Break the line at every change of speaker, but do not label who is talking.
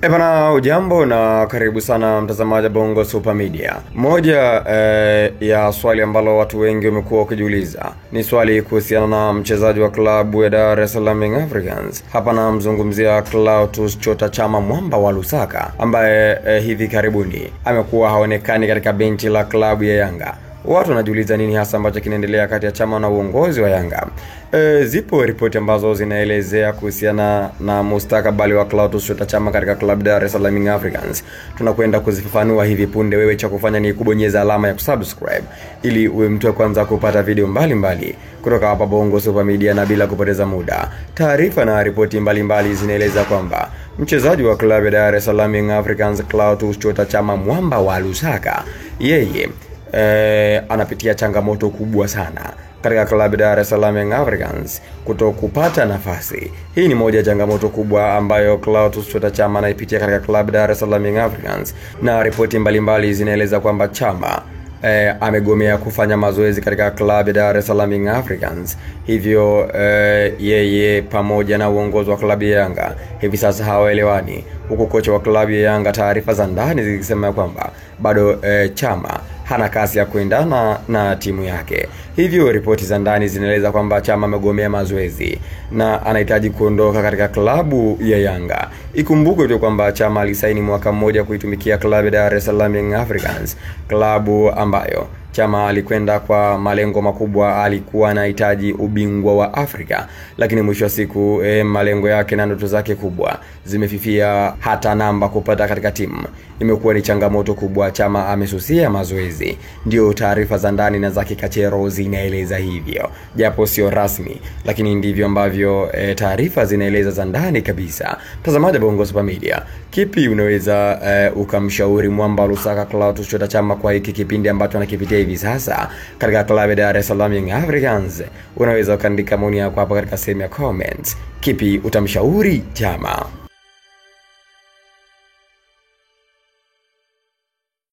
Bana, ujambo na karibu sana mtazamaji Bongo Super Media. Moja ya swali ambalo watu wengi wamekuwa wakijiuliza ni swali kuhusiana na mchezaji wa klabu ya Dar es Salaam Young Africans. Hapa namzungumzia Clatous Chota Chama Mwamba wa Lusaka, ambaye hivi karibuni amekuwa haonekani katika benchi la klabu ya Yanga. Watu wanajiuliza nini hasa ambacho kinaendelea kati ya Chama na uongozi wa Yanga. Zipo ripoti ambazo zinaelezea kuhusiana na mustakabali wa Clatous Chota Chama katika klabu Dar es Salaam Young Africans. Tunakwenda kuzifafanua hivi punde. Wewe cha kufanya ni kubonyeza alama ya kusubscribe ili uwe mtu wa kwanza kupata video mbalimbali kutoka hapa Bongo Super Media. Na bila kupoteza muda, taarifa na ripoti mbalimbali zinaeleza kwamba mchezaji wa klabu ya Dar es Salaam Young Africans Clatous Chota Chama Mwamba wa Lusaka, yeye anapitia changamoto kubwa sana katika klabu Dar es Salaam Young Africans kutokupata nafasi. Hii ni moja ya changamoto kubwa ambayo Clatous Chota Chama anaipitia katika klabu Dar es Salaam Young Africans, na ripoti mbalimbali zinaeleza kwamba Chama amegomea kufanya mazoezi katika klabu Dar es Salaam Young Africans. Hivyo yeye pamoja na uongozi wa klabu ya Yanga hivi sasa hawaelewani, huku kocha wa klabu ya Yanga taarifa za ndani zikisema kwamba bado Chama hana kasi ya kuendana na timu yake. Hivyo ripoti za ndani zinaeleza kwamba Chama amegomea mazoezi na anahitaji kuondoka katika klabu ya Yanga. Ikumbukwe tu kwamba Chama alisaini mwaka mmoja kuitumikia klabu ya Dar es Salaam Young Africans, klabu ambayo Chama alikwenda kwa malengo makubwa. Alikuwa anahitaji ubingwa wa Afrika, lakini mwisho wa siku malengo yake na ndoto zake kubwa zimefifia. Hata namba kupata katika timu imekuwa ni changamoto kubwa. Chama amesusia mazoezi, ndio taarifa za ndani na za kikachero zinaeleza hivyo, japo sio rasmi, lakini ndivyo ambavyo taarifa zinaeleza za ndani kabisa. Mtazamaji Bongo Super Media, kipi unaweza ukamshauri mwamba Lusaka Clatous Chota Chama kwa hiki kipindi ambacho anakipitia hivi sasa katika klabu ya Dar es Salaam Young Africans? Unaweza ukaandika maoni yako hapa katika sehemu ya comments. Kipi utamshauri Chama?